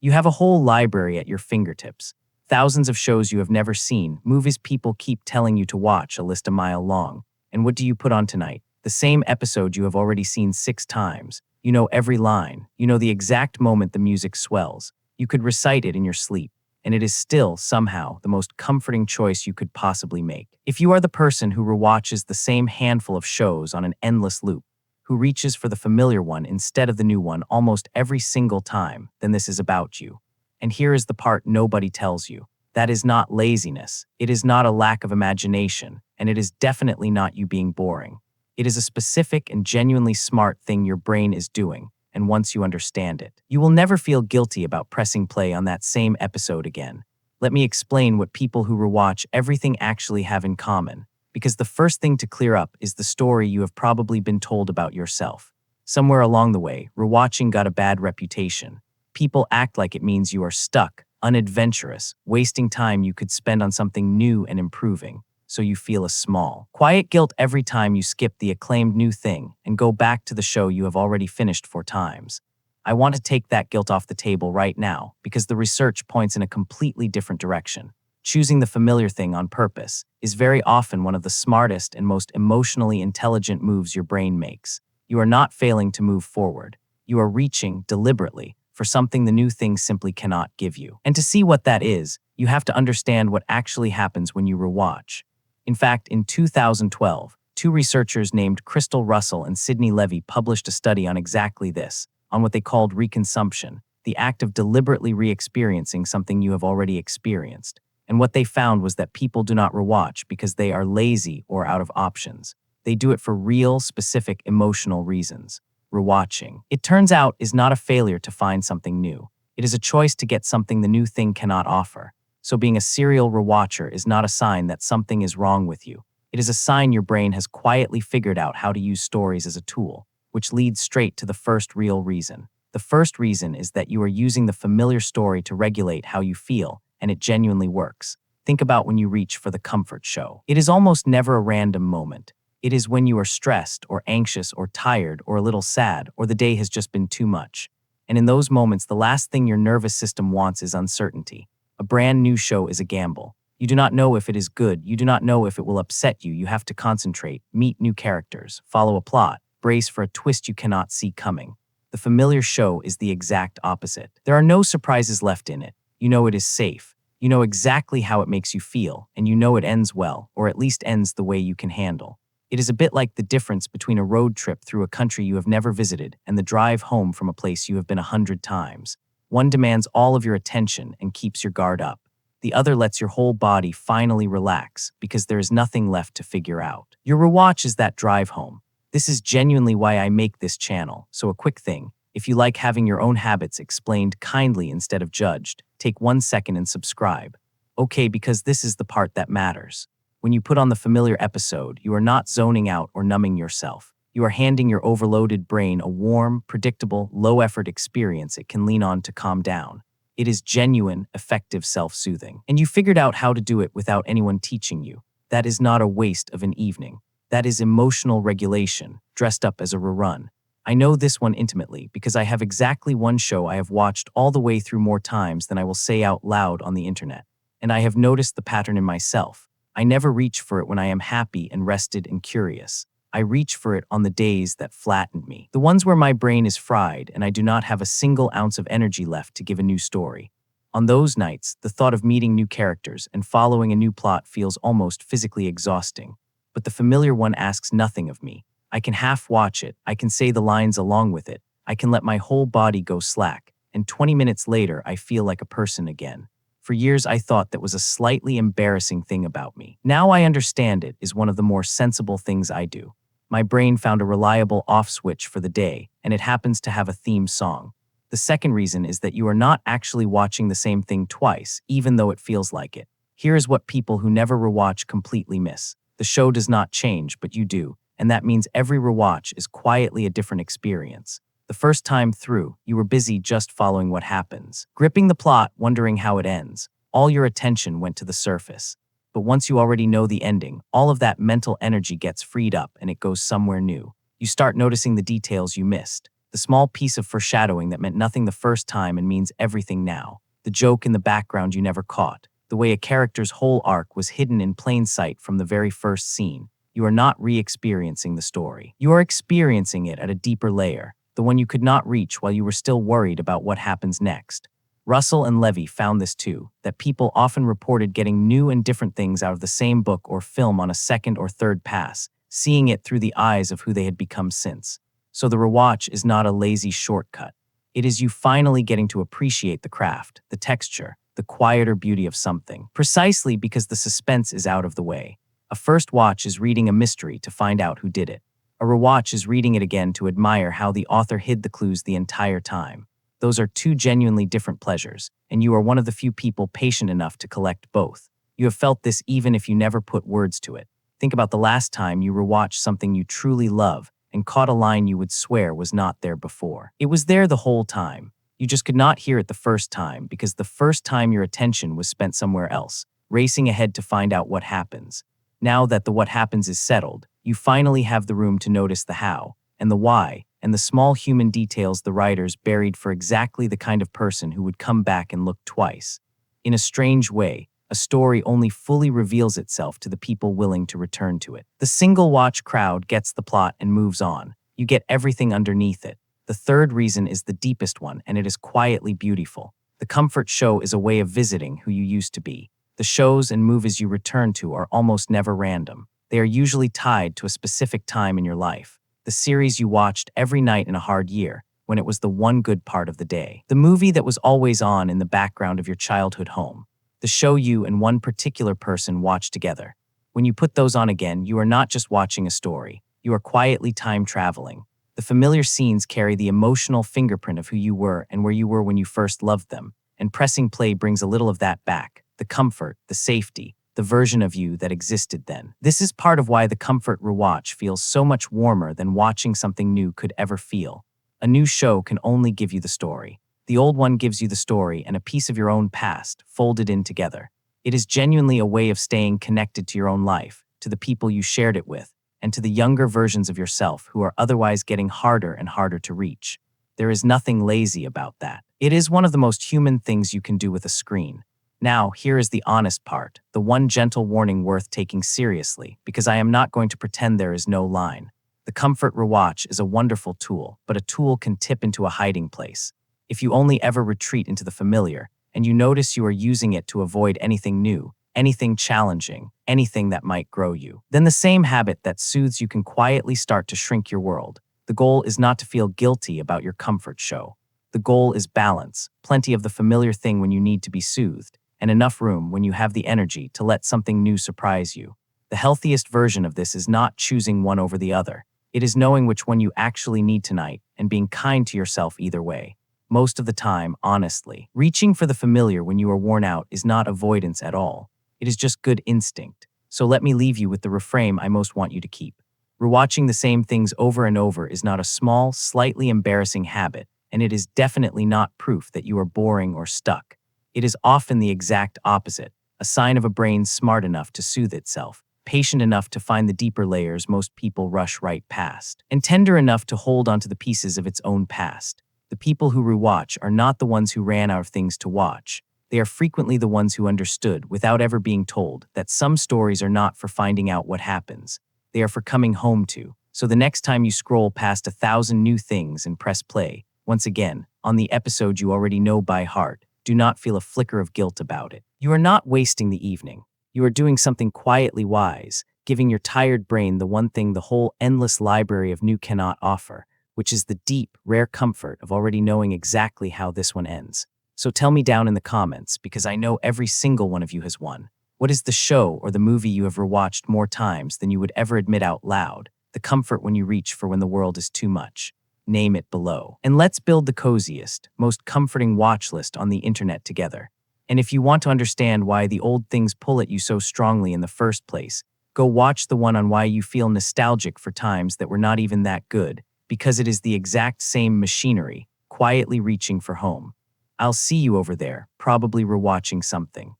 You have a whole library at your fingertips. Thousands of shows you have never seen, movies people keep telling you to watch, a list a mile long. And what do you put on tonight? The same episode you have already seen 6 times. You know every line. You know the exact moment the music swells. You could recite it in your sleep. And it is still, somehow, the most comforting choice you could possibly make. If you are the person who rewatches the same handful of shows on an endless loop, who reaches for the familiar one instead of the new one almost every single time, then this is about you. And here is the part nobody tells you. That is not laziness. It is not a lack of imagination, and it is definitely not you being boring. It is a specific and genuinely smart thing your brain is doing, and once you understand it, you will never feel guilty about pressing play on that same episode again. Let me explain what people who rewatch everything actually have in common, because the first thing to clear up is the story you have probably been told about yourself. Somewhere along the way, rewatching got a bad reputation. People act like it means you are stuck, unadventurous, wasting time you could spend on something new and improving. So you feel a small, quiet guilt every time you skip the acclaimed new thing and go back to the show you have already finished 4 times. I want to take that guilt off the table right now because the research points in a completely different direction. Choosing the familiar thing on purpose is very often one of the smartest and most emotionally intelligent moves your brain makes. You are not failing to move forward. You are reaching, deliberately, for something the new thing simply cannot give you. And to see what that is, you have to understand what actually happens when you rewatch. In fact, in 2012, 2 researchers named Crystal Russell and Sidney Levy published a study on exactly this, on what they called reconsumption, the act of deliberately re-experiencing something you have already experienced. And what they found was that people do not rewatch because they are lazy or out of options. They do it for real, specific, emotional reasons. Rewatching, it turns out, is not a failure to find something new. It is a choice to get something the new thing cannot offer. So being a serial rewatcher is not a sign that something is wrong with you. It is a sign your brain has quietly figured out how to use stories as a tool, which leads straight to the first real reason. The first reason is that you are using the familiar story to regulate how you feel, and it genuinely works. Think about when you reach for the comfort show. It is almost never a random moment. It is when you are stressed or anxious or tired or a little sad or the day has just been too much. And in those moments, the last thing your nervous system wants is uncertainty. A brand new show is a gamble. You do not know if it is good. You do not know if it will upset you. You have to concentrate, meet new characters, follow a plot, brace for a twist you cannot see coming. The familiar show is the exact opposite. There are no surprises left in it. You know it is safe. You know exactly how it makes you feel, and you know it ends well, or at least ends the way you can handle. It is a bit like the difference between a road trip through a country you have never visited and the drive home from a place you have been 100 times. One demands all of your attention and keeps your guard up. The other lets your whole body finally relax because there is nothing left to figure out. Your rewatch is that drive home. This is genuinely why I make this channel. So a quick thing, if you like having your own habits explained kindly instead of judged, take 1 second and subscribe. Okay, because this is the part that matters. When you put on the familiar episode, you are not zoning out or numbing yourself. You are handing your overloaded brain a warm, predictable, low-effort experience it can lean on to calm down. It is genuine, effective self-soothing. And you figured out how to do it without anyone teaching you. That is not a waste of an evening. That is emotional regulation, dressed up as a rerun. I know this one intimately because I have exactly one show I have watched all the way through more times than I will say out loud on the internet. And I have noticed the pattern in myself. I never reach for it when I am happy and rested and curious. I reach for it on the days that flattened me. The ones where my brain is fried and I do not have a single ounce of energy left to give a new story. On those nights, the thought of meeting new characters and following a new plot feels almost physically exhausting. But the familiar one asks nothing of me. I can half watch it, I can say the lines along with it, I can let my whole body go slack, and 20 minutes later I feel like a person again. For years I thought that was a slightly embarrassing thing about me. Now I understand it is one of the more sensible things I do. My brain found a reliable off switch for the day, and it happens to have a theme song. The second reason is that you are not actually watching the same thing twice, even though it feels like it. Here is what people who never rewatch completely miss. The show does not change, but you do, and that means every rewatch is quietly a different experience. The first time through, you were busy just following what happens, gripping the plot, wondering how it ends. All your attention went to the surface. But once you already know the ending, all of that mental energy gets freed up and it goes somewhere new. You start noticing the details you missed, The small piece of foreshadowing that meant nothing the first time and means everything now. The joke in the background you never caught. The way a character's whole arc was hidden in plain sight from the very first scene. You are not re-experiencing the story. You are experiencing it at a deeper layer, the one you could not reach while you were still worried about what happens next. Russell and Levy found this too, that people often reported getting new and different things out of the same book or film on a second or third pass, seeing it through the eyes of who they had become since. So the rewatch is not a lazy shortcut. It is you finally getting to appreciate the craft, the texture, the quieter beauty of something, precisely because the suspense is out of the way. A first watch is reading a mystery to find out who did it. A rewatch is reading it again to admire how the author hid the clues the entire time. Those are two genuinely different pleasures, and you are one of the few people patient enough to collect both. You have felt this even if you never put words to it. Think about the last time you rewatched something you truly love and caught a line you would swear was not there before. It was there the whole time. You just could not hear it the first time because the first time your attention was spent somewhere else, racing ahead to find out what happens. Now that the what happens is settled, you finally have the room to notice the how and the why and the small human details the writers buried for exactly the kind of person who would come back and look twice. In a strange way, a story only fully reveals itself to the people willing to return to it. The single watch crowd gets the plot and moves on. You get everything underneath it. The third reason is the deepest one, and it is quietly beautiful. The comfort show is a way of visiting who you used to be. The shows and movies you return to are almost never random. They are usually tied to a specific time in your life. The series you watched every night in a hard year, when it was the one good part of the day. The movie that was always on in the background of your childhood home. The show you and one particular person watched together. When you put those on again, you are not just watching a story. You are quietly time traveling. The familiar scenes carry the emotional fingerprint of who you were and where you were when you first loved them, and pressing play brings a little of that back. The comfort, the safety, the version of you that existed then. This is part of why the comfort rewatch feels so much warmer than watching something new could ever feel. A new show can only give you the story. The old one gives you the story and a piece of your own past, folded in together. It is genuinely a way of staying connected to your own life, to the people you shared it with, and to the younger versions of yourself who are otherwise getting harder and harder to reach. There is nothing lazy about that. It is one of the most human things you can do with a screen. Now, here is the honest part, the one gentle warning worth taking seriously, because I am not going to pretend there is no line. The comfort rewatch is a wonderful tool, but a tool can tip into a hiding place. If you only ever retreat into the familiar, and you notice you are using it to avoid anything new, anything challenging, anything that might grow you, then the same habit that soothes you can quietly start to shrink your world. The goal is not to feel guilty about your comfort show. The goal is balance, plenty of the familiar thing when you need to be soothed, and enough room when you have the energy to let something new surprise you. The healthiest version of this is not choosing one over the other. It is knowing which one you actually need tonight and being kind to yourself either way. Most of the time, honestly, reaching for the familiar when you are worn out is not avoidance at all. It is just good instinct. So let me leave you with the reframe I most want you to keep. Rewatching the same things over and over is not a small, slightly embarrassing habit, and it is definitely not proof that you are boring or stuck. It is often the exact opposite, a sign of a brain smart enough to soothe itself, patient enough to find the deeper layers most people rush right past, and tender enough to hold onto the pieces of its own past. The people who rewatch are not the ones who ran out of things to watch. They are frequently the ones who understood, without ever being told, that some stories are not for finding out what happens. They are for coming home to. So the next time you scroll past 1,000 new things and press play, once again, on the episode you already know by heart, do not feel a flicker of guilt about it. You are not wasting the evening. You are doing something quietly wise, giving your tired brain the one thing the whole endless library of new cannot offer, which is the deep, rare comfort of already knowing exactly how this one ends. So tell me down in the comments, because I know every single one of you has won. What is the show or the movie you have rewatched more times than you would ever admit out loud? The comfort when you reach for when the world is too much. Name it below. And let's build the coziest, most comforting watch list on the internet together. And if you want to understand why the old things pull at you so strongly in the first place, go watch the one on why you feel nostalgic for times that were not even that good, because it is the exact same machinery, quietly reaching for home. I'll see you over there, probably rewatching something.